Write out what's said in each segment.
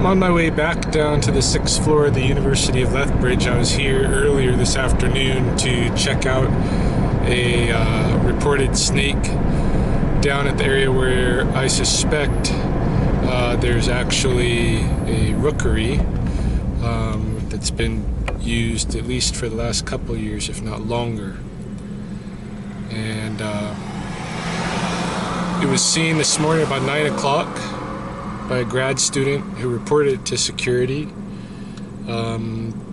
I'm on my way back down to the 6th floor of the University of Lethbridge. I was here earlier this afternoon to check out a reported snake down at the area where I suspect there's actually a rookery that's been used at least for the last couple of years, if not longer. And it was seen this morning about 9 o'clock by a grad student who reported it to security.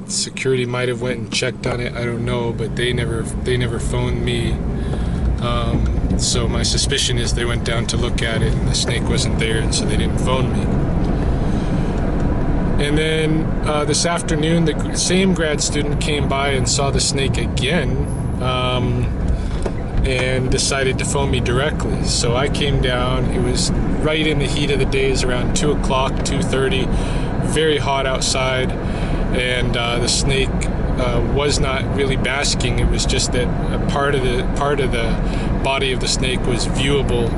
Security might have went and checked on it, I don't know, but they never phoned me. So my suspicion is they went down to look at it and the snake wasn't there, and so they didn't phone me. And then this afternoon, the same grad student came by and saw the snake again, and decided to phone me directly. So I came down. It was right in the heat of the day, around 2 o'clock, 2:30, very hot outside, and the snake was not really basking. It was just that a part of the body of the snake was viewable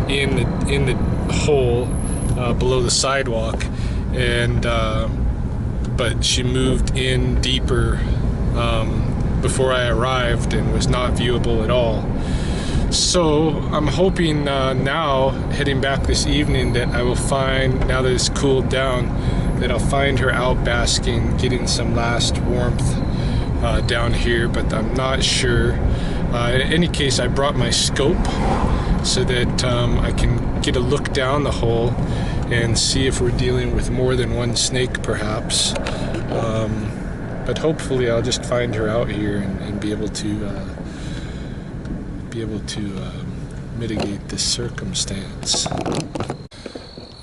in the hole below the sidewalk, and but she moved in deeper before I arrived and was not viewable at all. So I'm hoping now, heading back this evening, that I will find, now that it's cooled down, that I'll find her out basking, getting some last warmth down here, but I'm not sure. In any case, I brought my scope so that I can get a look down the hole and see if we're dealing with more than one snake, perhaps. But hopefully I'll just find her out here and be able to mitigate this circumstance.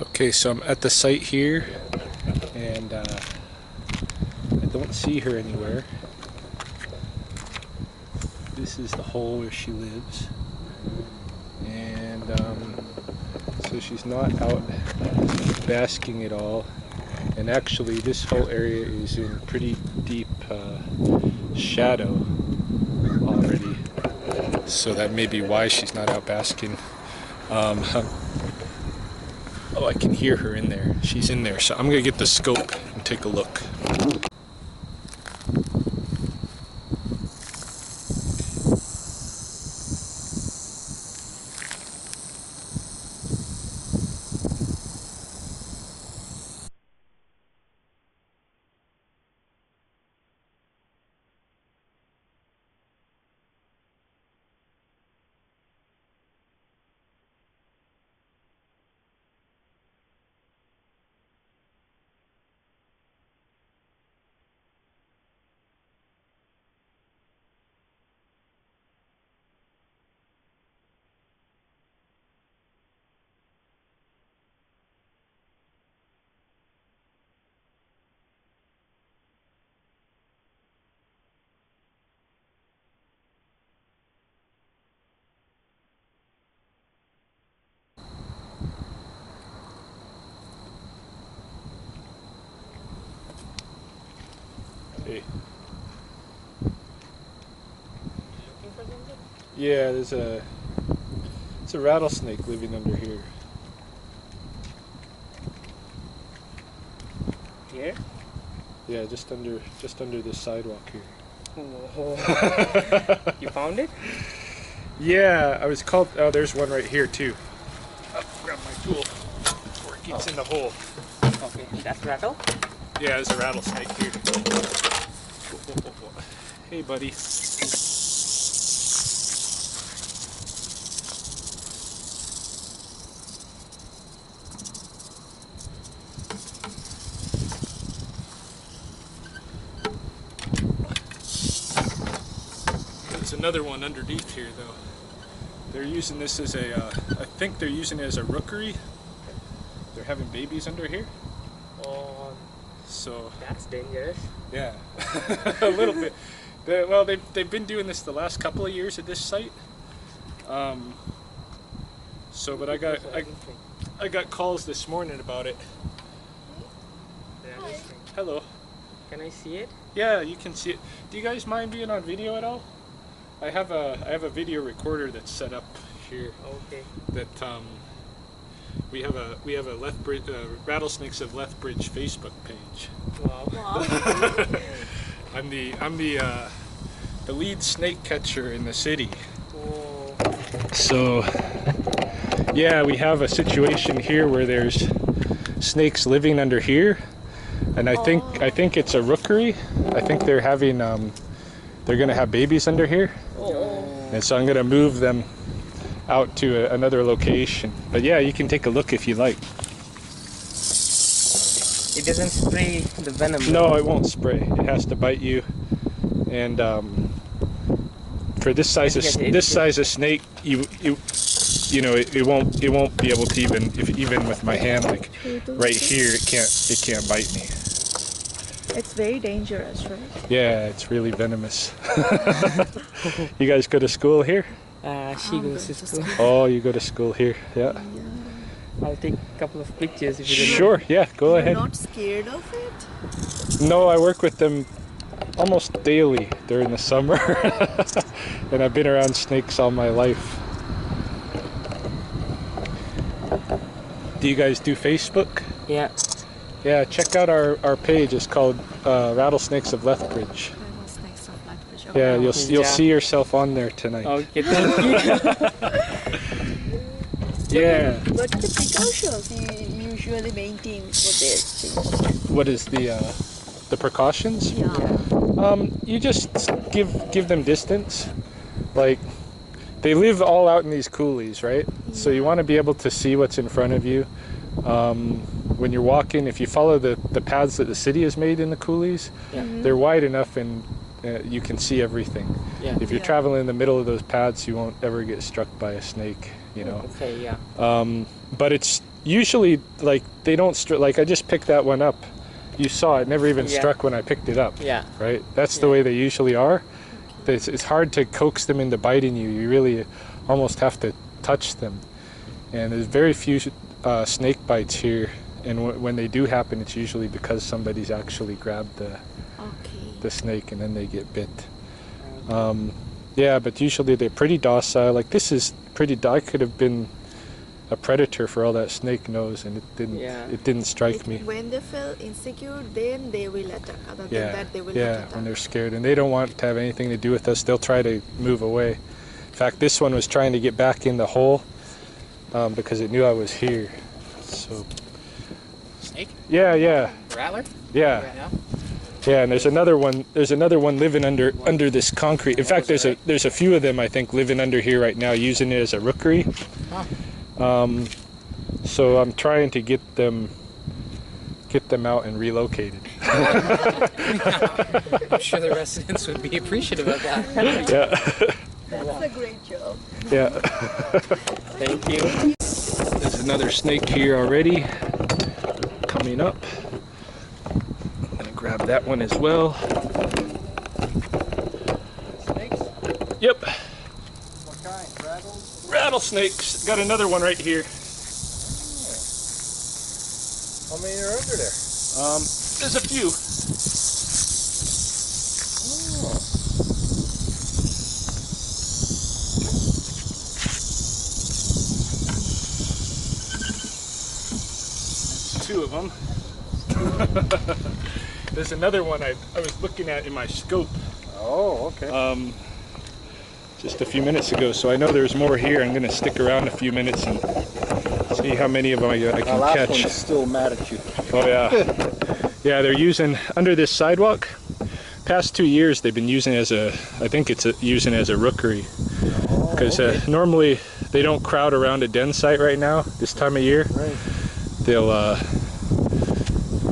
Okay, so I'm at the site here, and I don't see her anywhere. This is the hole where she lives, and so she's not out basking at all. And actually, this whole area is in pretty deep shadow already, so that may be why she's not out basking. Oh, I can hear her in there. She's in there, so I'm gonna get the scope and take a look. Hey. Yeah, it's a rattlesnake living under here. Here? Yeah, just under the sidewalk here. Oh. You found it? Yeah, I was called. Oh, there's one right here too. I'll grab my tool before it gets in the hole. Okay, that's rattle? Yeah, there's a rattlesnake here. Hey, buddy. There's another one underneath here, though. They're using this as a, I think they're using it as a rookery. They're having babies under here. Oh, so that's dangerous. Yeah, a little bit. Well, they've been doing this the last couple of years at this site. So, but I got calls this morning about it. Hello. Can I see it? Yeah, you can see it. Do you guys mind being on video at all? I have a video recorder that's set up here. Okay. That We have a Lethbridge Rattlesnakes of Lethbridge Facebook page. Wow. I'm the lead snake catcher in the city. Oh. So yeah, we have a situation here where there's snakes living under here, and I think it's a rookery. I think they're having they're gonna have babies under here, and so I'm gonna move them out to another location. But yeah, you can take a look if you like. It doesn't spray the venom. No, it won't spray. It has to bite you, and for this size of snake, you know it won't be able to even with my hand, like right here, it can't bite me. It's very dangerous, right? Yeah, it's really venomous. You guys go to school here? She goes to school. Oh, you go to school here, yeah. I'll take a couple of pictures if you don't Sure, yeah, go ahead. You're not scared of it? No, I work with them almost daily during the summer. And I've been around snakes all my life. Do you guys do Facebook? Yeah. Yeah, check out our page. It's called Rattlesnakes of Lethbridge. Rattlesnakes of Lethbridge. Yeah, you'll see yourself on there tonight. Okay, thank you. Yeah. What are the precautions you usually maintain for this thing? What is the precautions? Yeah. You just give them distance. Like, they live all out in these coulees, right? So you want to be able to see what's in front of you. When you're walking, if you follow the paths that the city has made in the coulees, they're wide enough and you can see everything. Yeah. If you're traveling in the middle of those paths, you won't ever get struck by a snake, you know. Okay, yeah. But it's usually like they don't like I just picked that one up. You saw it never even struck when I picked it up. Yeah. Right? That's the way they usually are. It's hard to coax them into biting you. You really almost have to touch them. And there's very few snake bites here. And when they do happen, it's usually because somebody's actually grabbed the snake and then they get bit. Yeah, but usually they're pretty docile. Like this is pretty. I could have been a predator for all that snake knows, and it didn't. Yeah. It didn't strike me. When they feel insecure, then they will attack. Other than Yeah, that, they will yeah. not attack. When they're scared and they don't want to have anything to do with us, they'll try to move away. In fact, this one was trying to get back in the hole because it knew I was here. So. Snake? Yeah, yeah. Rattler? Yeah. Yeah, and there's another one. There's another one living under this concrete. In fact, there's a few of them I think living under here right now, using it as a rookery. So I'm trying to get them out and relocated. I'm sure the residents would be appreciative of that. Yeah. That's a great job. Yeah. Thank you. There's another snake here already coming up. I'm gonna grab that one as well. Snakes? Yep. What kind? Rattles? Rattlesnakes. Got another one right here. How many are under there? There's a few. Two of them. There's another one I was looking at in my scope. Oh, okay. Just a few minutes ago, so I know there's more here. I'm going to stick around a few minutes and see how many of them I can last catch. one's still mad at you. Oh yeah. Yeah, they're using under this sidewalk. Past 2 years they've been using it as I think it's using it as a rookery. Because normally they don't crowd around a den site right now this time of year. Right. They'll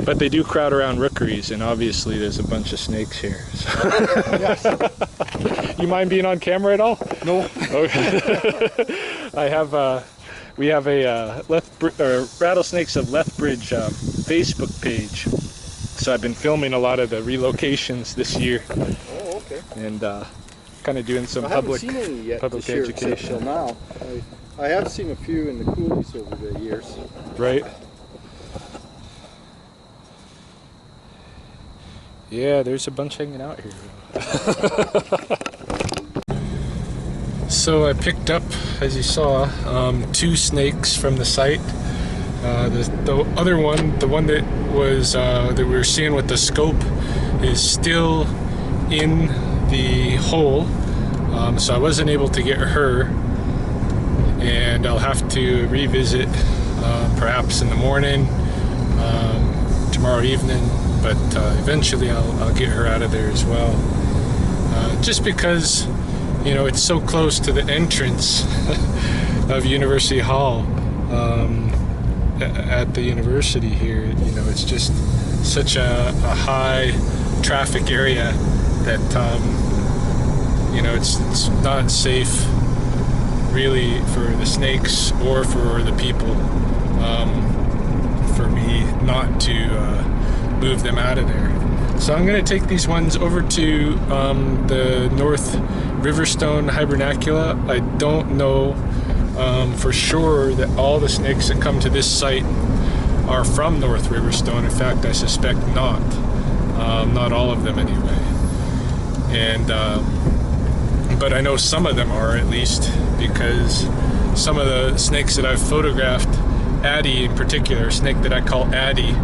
but they do crowd around rookeries, and obviously there's a bunch of snakes here. So. Yes. You mind being on camera at all? No. Okay. We have a Rattlesnakes of Lethbridge Facebook page. So I've been filming a lot of the relocations this year. Oh, okay. And kind of doing some I public haven't seen any yet public this year, education. except till now. I have seen a few in the coulees over the years. Right. Yeah, there's a bunch hanging out here. So I picked up, as you saw, 2 snakes from the site. The other one, the one that was that we were seeing with the scope, is still in the hole, so I wasn't able to get her, and I'll have to revisit perhaps in the morning, tomorrow evening, but eventually I'll get her out of there as well, just because, you know, it's so close to the entrance of University Hall. At the university here, you know, it's just such a high traffic area that you know, it's not safe really for the snakes or for the people, for me not to move them out of there. So I'm going to take these ones over to the North Riverstone Hibernaculum. I don't know for sure that all the snakes that come to this site are from North Riverstone. In fact, I suspect not. Not all of them anyway. And but I know some of them are, at least, because some of the snakes that I've photographed, Addie in particular, a snake that I call Addie,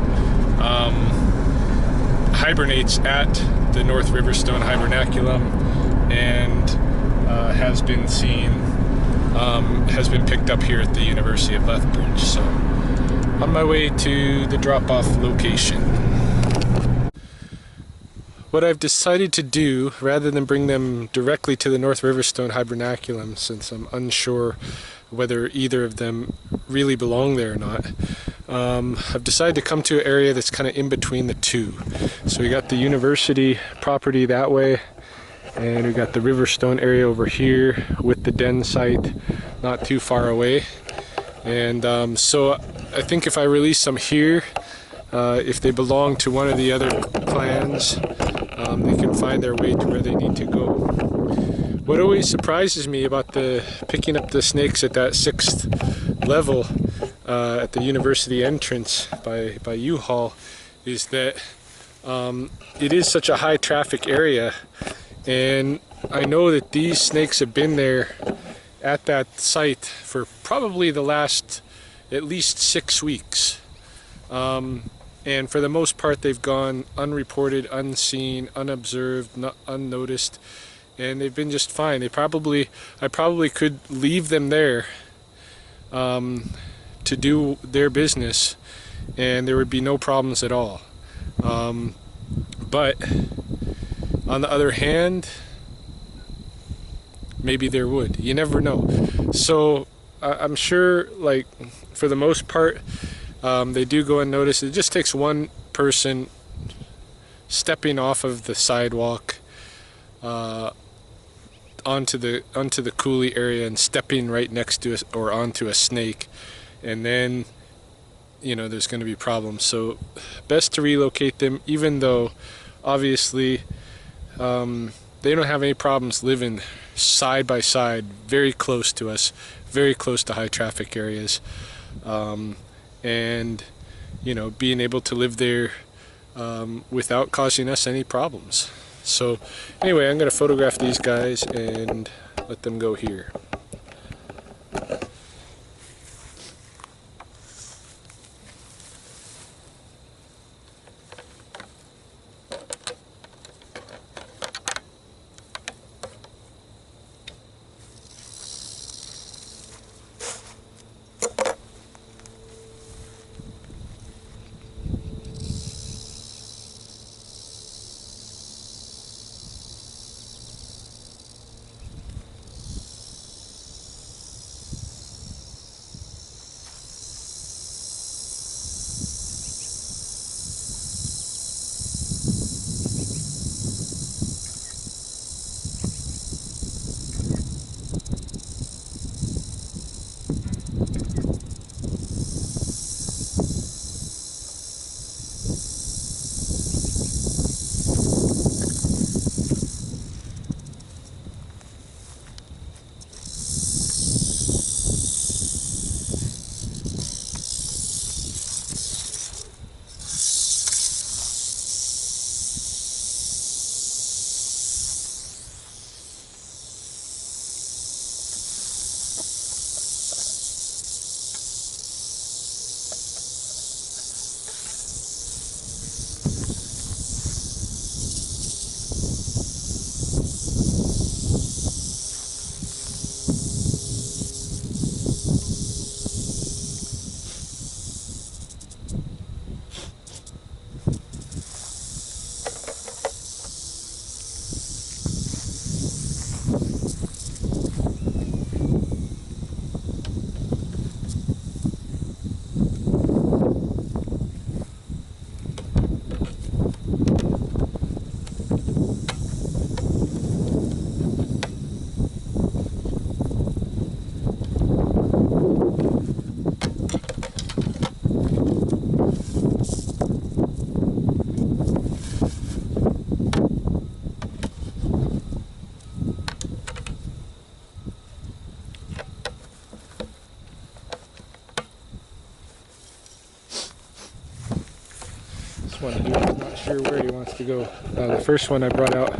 hibernates at the North Riverstone Hibernaculum, and has been seen, has been picked up here at the University of Lethbridge. So on my way to the drop-off location. What I've decided to do, rather than bring them directly to the North Riverstone Hibernaculum, since I'm unsure whether either of them really belong there or not, I've decided to come to an area that's kind of in between the two. So we got the university property that way, and we got the Riverstone area over here with the den site not too far away. And so I think if I release them here, if they belong to one of the other clans, they can find their way to where they need to go. What always surprises me about picking up the snakes at that 6th level at the university entrance by UHall is that it is such a high traffic area, and I know that these snakes have been there at that site for probably the last at least 6 weeks. And for the most part, they've gone unreported, unseen, unobserved, unnoticed, and they've been just fine. I probably could leave them there to do their business, and there would be no problems at all. But on the other hand, maybe there would. You never know. So I'm sure, like, for the most part, they do go unnoticed. It just takes one person stepping off of the sidewalk onto the coulee area and stepping right next to us or onto a snake, and then, you know, there's going to be problems. So best to relocate them, even though obviously they don't have any problems living side by side, very close to us, very close to high traffic areas. And, you know, being able to live there without causing us any problems. So anyway, I'm going to photograph these guys and let them go here. one here. I'm not sure where he wants to go. The first one I brought out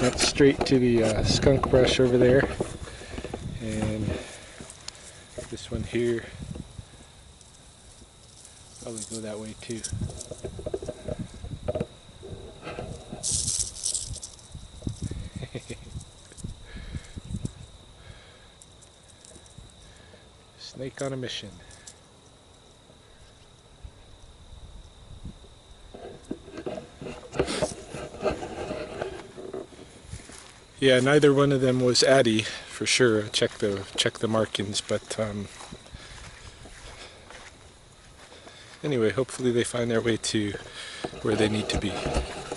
went straight to the skunk brush over there. And this one here probably go that way too. Snake on a mission. Yeah, neither one of them was Addy for sure. Check the markings, but anyway, hopefully they find their way to where they need to be.